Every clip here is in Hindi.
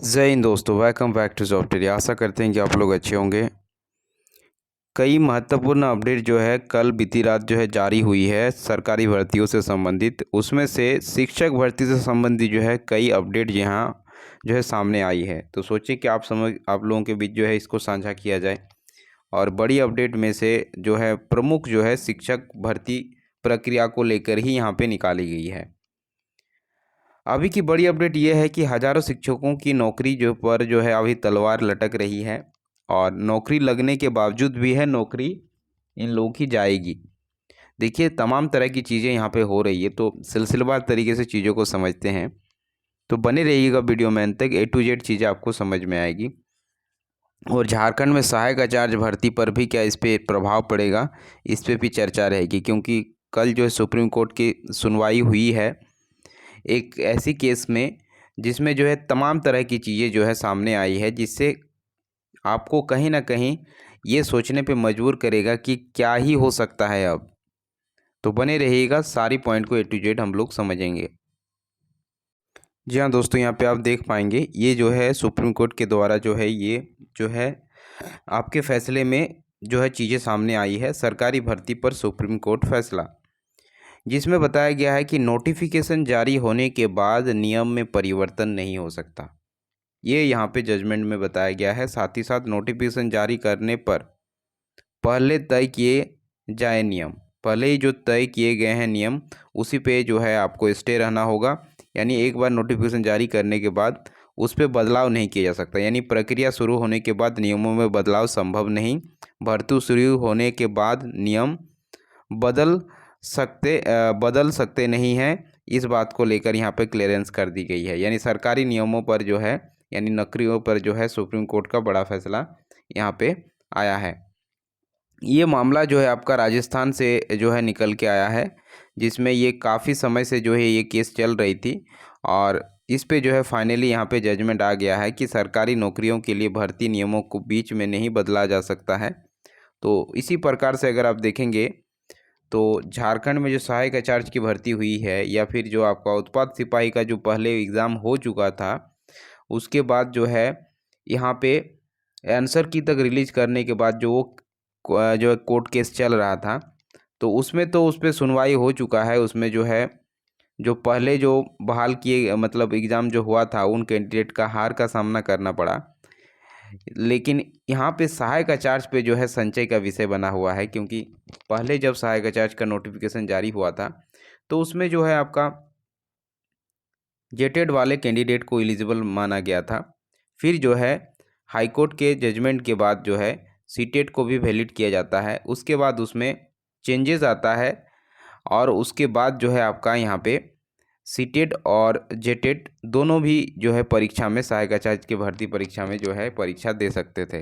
जय हिंद दोस्तों, वेलकम बैक टू जॉब टेरी। आशा करते हैं कि आप लोग अच्छे होंगे। कई महत्वपूर्ण अपडेट जो है कल बीती रात जो है जारी हुई है सरकारी भर्तियों से संबंधित। उसमें से शिक्षक भर्ती से संबंधित जो है कई अपडेट यहाँ जो है सामने आई है। तो सोचिए कि आप लोगों के बीच जो है इसको साझा किया जाए। और बड़ी अपडेट में से जो है प्रमुख जो है शिक्षक भर्ती प्रक्रिया को लेकर ही यहाँ पे निकाली गई है। अभी की बड़ी अपडेट ये है कि हज़ारों शिक्षकों की नौकरी जो है अभी तलवार लटक रही है। और नौकरी लगने के बावजूद भी है नौकरी इन लोगों की जाएगी। देखिए, तमाम तरह की चीज़ें यहाँ पे हो रही है, तो सिलसिलेवार तरीके से चीज़ों को समझते हैं। तो बने रहिएगा वीडियो में अंत तक, A to Z चीज़ें आपको समझ में आएगी। और झारखंड में सहायक आचार्य भर्ती पर भी क्या इस पर प्रभाव पड़ेगा, इस पर भी चर्चा रहेगी। क्योंकि कल जो है सुप्रीम कोर्ट की सुनवाई हुई है एक ऐसी केस में जिसमें जो है तमाम तरह की चीज़ें जो है सामने आई है, जिससे आपको कहीं ना कहीं ये सोचने पे मजबूर करेगा कि क्या ही हो सकता है अब। तो बने रहिएगा, सारी पॉइंट को A to Z हम लोग समझेंगे। जी हाँ दोस्तों, यहाँ पे आप देख पाएंगे ये जो है सुप्रीम कोर्ट के द्वारा जो है ये जो है आपके फैसले में जो है चीज़ें सामने आई है। सरकारी भर्ती पर सुप्रीम कोर्ट फैसला, जिसमें बताया गया है कि नोटिफिकेशन जारी होने के बाद नियम में परिवर्तन नहीं हो सकता। ये यहाँ पे जजमेंट में बताया गया है। साथ ही साथ नोटिफिकेशन जारी करने पर पहले तय किए जाए नियम, पहले ही जो तय किए गए हैं नियम, उसी पे जो है आपको स्टे रहना होगा। यानी एक बार नोटिफिकेशन जारी करने के बाद उस पर बदलाव नहीं किया जा सकता। यानी प्रक्रिया शुरू होने के बाद नियमों में बदलाव संभव नहीं। भर्ती शुरू होने के बाद नियम बदल सकते नहीं हैं। इस बात को लेकर यहाँ पे क्लियरेंस कर दी गई है। यानी सरकारी नियमों पर जो है, यानी नौकरियों पर जो है सुप्रीम कोर्ट का बड़ा फैसला यहाँ पे आया है। ये मामला जो है आपका राजस्थान से जो है निकल के आया है, जिसमें ये काफ़ी समय से जो है ये केस चल रही थी। और इस पे जो है फाइनली यहाँ पे जजमेंट आ गया है कि सरकारी नौकरियों के लिए भर्ती नियमों को बीच में नहीं बदला जा सकता है। तो इसी प्रकार से अगर आप देखेंगे तो झारखंड में जो सहायक आचार्य की भर्ती हुई है, या फिर जो आपका उत्पाद सिपाही का जो पहले एग्ज़ाम हो चुका था, उसके बाद जो है यहाँ पे आंसर की तक रिलीज करने के बाद जो है कोर्ट केस चल रहा था, तो उसमें तो उस पर सुनवाई हो चुका है। उसमें जो है जो पहले जो बहाल किए मतलब एग्ज़ाम जो हुआ था, उन कैंडिडेट का हार का सामना करना पड़ा। लेकिन यहाँ पे सहायक आचार्य पे जो है संशय का विषय बना हुआ है। क्योंकि पहले जब सहायक आचार्य का नोटिफिकेशन जारी हुआ था, तो उसमें जो है आपका जेटेड वाले कैंडिडेट को एलिजिबल माना गया था। फिर जो है हाईकोर्ट के जजमेंट के बाद जो है सीटेट को भी वैलिड किया जाता है। उसके बाद उसमें चेंजेस आता है, और उसके बाद जो है आपका यहाँ पे सीटेट और जेटेट दोनों भी जो है परीक्षा में, सहायक आचार्य की भर्ती परीक्षा में जो है परीक्षा दे सकते थे।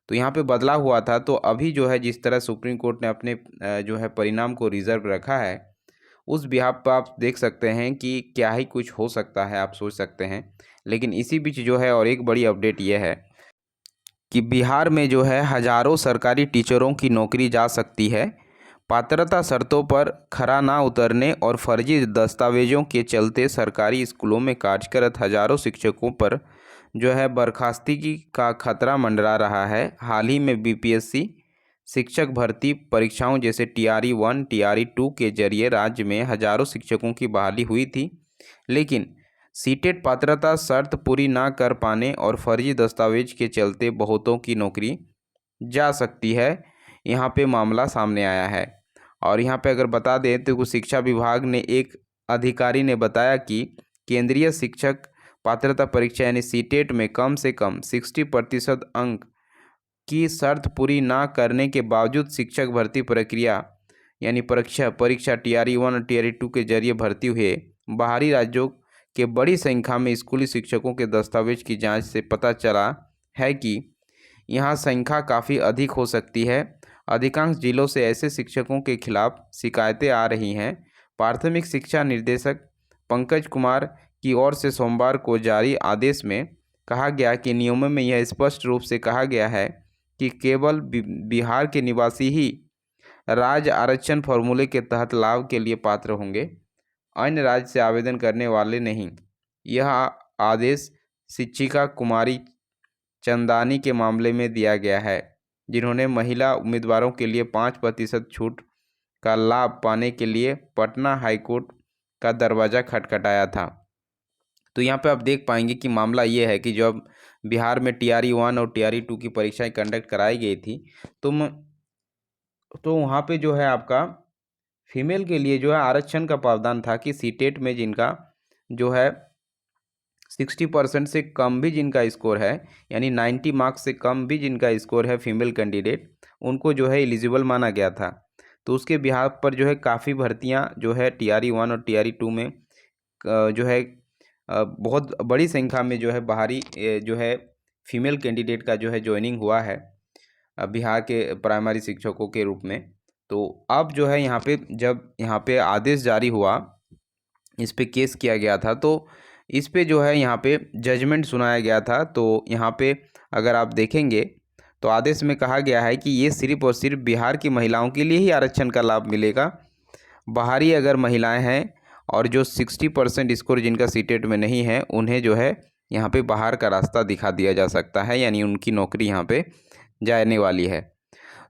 तो यहाँ पे बदलाव हुआ था। तो अभी जो है जिस तरह सुप्रीम कोर्ट ने अपने जो है परिणाम को रिजर्व रखा है, उस बिहाफ पर आप देख सकते हैं कि क्या ही कुछ हो सकता है, आप सोच सकते हैं। लेकिन इसी बीच जो है और एक बड़ी अपडेट ये है कि बिहार में जो है हजारों सरकारी टीचरों की नौकरी जा सकती है। पात्रता शर्तों पर खरा ना उतरने और फर्जी दस्तावेजों के चलते सरकारी स्कूलों में कार्यरत हजारों शिक्षकों पर जो है बर्खास्तगी का खतरा मंडरा रहा है। हाल ही में बीपीएससी शिक्षक भर्ती परीक्षाओं जैसे TRE 1 TRE 2 के जरिए राज्य में हजारों शिक्षकों की बहाली हुई थी। लेकिन सीटेट पात्रता शर्त पूरी ना कर पाने और फर्जी दस्तावेज के चलते बहुतों की नौकरी जा सकती है, यहाँ पे मामला सामने आया है। और यहाँ पे अगर बता दें तो शिक्षा विभाग ने एक अधिकारी ने बताया कि केंद्रीय शिक्षक पात्रता परीक्षा यानी सीटेट में कम से कम 60% अंक की शर्त पूरी ना करने के बावजूद शिक्षक भर्ती प्रक्रिया यानी परीक्षा TRE 1 और TRE 2 के जरिए भर्ती हुए बाहरी राज्यों के बड़ी संख्या में स्कूली शिक्षकों के दस्तावेज की जांच से पता चला है कि यहाँ संख्या काफ़ी अधिक हो सकती है। अधिकांश जिलों से ऐसे शिक्षकों के खिलाफ शिकायतें आ रही हैं। प्राथमिक शिक्षा निदेशक पंकज कुमार की ओर से सोमवार को जारी आदेश में कहा गया कि नियमों में यह स्पष्ट रूप से कहा गया है कि केवल बिहार के निवासी ही राज्य आरक्षण फॉर्मूले के तहत लाभ के लिए पात्र होंगे, अन्य राज्य से आवेदन करने वाले नहीं। यह आदेश शिक्षिका कुमारी चंदानी के मामले में दिया गया है, जिन्होंने महिला उम्मीदवारों के लिए 5% छूट का लाभ पाने के लिए पटना हाईकोर्ट का दरवाज़ा खटखटाया था। तो यहाँ पे आप देख पाएंगे कि मामला ये है कि जब बिहार में TRE 1 और TRE 2 की परीक्षाएं कंडक्ट कराई गई थी तो वहाँ पे जो है आपका फीमेल के लिए जो है आरक्षण का प्रावधान था कि सीटेट में जिनका जो है 60% से कम भी जिनका स्कोर है, यानी 90 मार्क्स से कम भी जिनका स्कोर है फीमेल कैंडिडेट, उनको जो है एलिजिबल माना गया था। तो उसके बिहार पर जो है काफ़ी भर्तियां जो है TRE 1 और TRE 2 में जो है बहुत बड़ी संख्या में जो है बाहरी जो है फीमेल कैंडिडेट का जो है ज्वाइनिंग हुआ है बिहार के प्राइमरी शिक्षकों के रूप में। तो अब जो है यहाँ पे जब यहाँ पे आदेश जारी हुआ, इस पे केस किया गया था, तो इस पे जो है यहाँ पे जजमेंट सुनाया गया था। तो यहाँ पे अगर आप देखेंगे तो आदेश में कहा गया है कि ये सिर्फ और सिर्फ बिहार की महिलाओं के लिए ही आरक्षण का लाभ मिलेगा। बाहरी अगर महिलाएं हैं और जो 60% स्कोर जिनका सीटेट में नहीं है, उन्हें जो है यहाँ पे बाहर का रास्ता दिखा दिया जा सकता है, यानी उनकी नौकरी यहाँ पे जाने वाली है।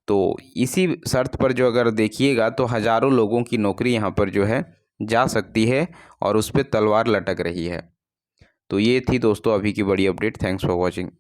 तो इसी शर्त पर जो अगर देखिएगा तो हज़ारों लोगों की नौकरी यहाँ पर जो है जा सकती है और उस पर तलवार लटक रही है। तो ये थी दोस्तों अभी की बड़ी अपडेट। Thanks for watching.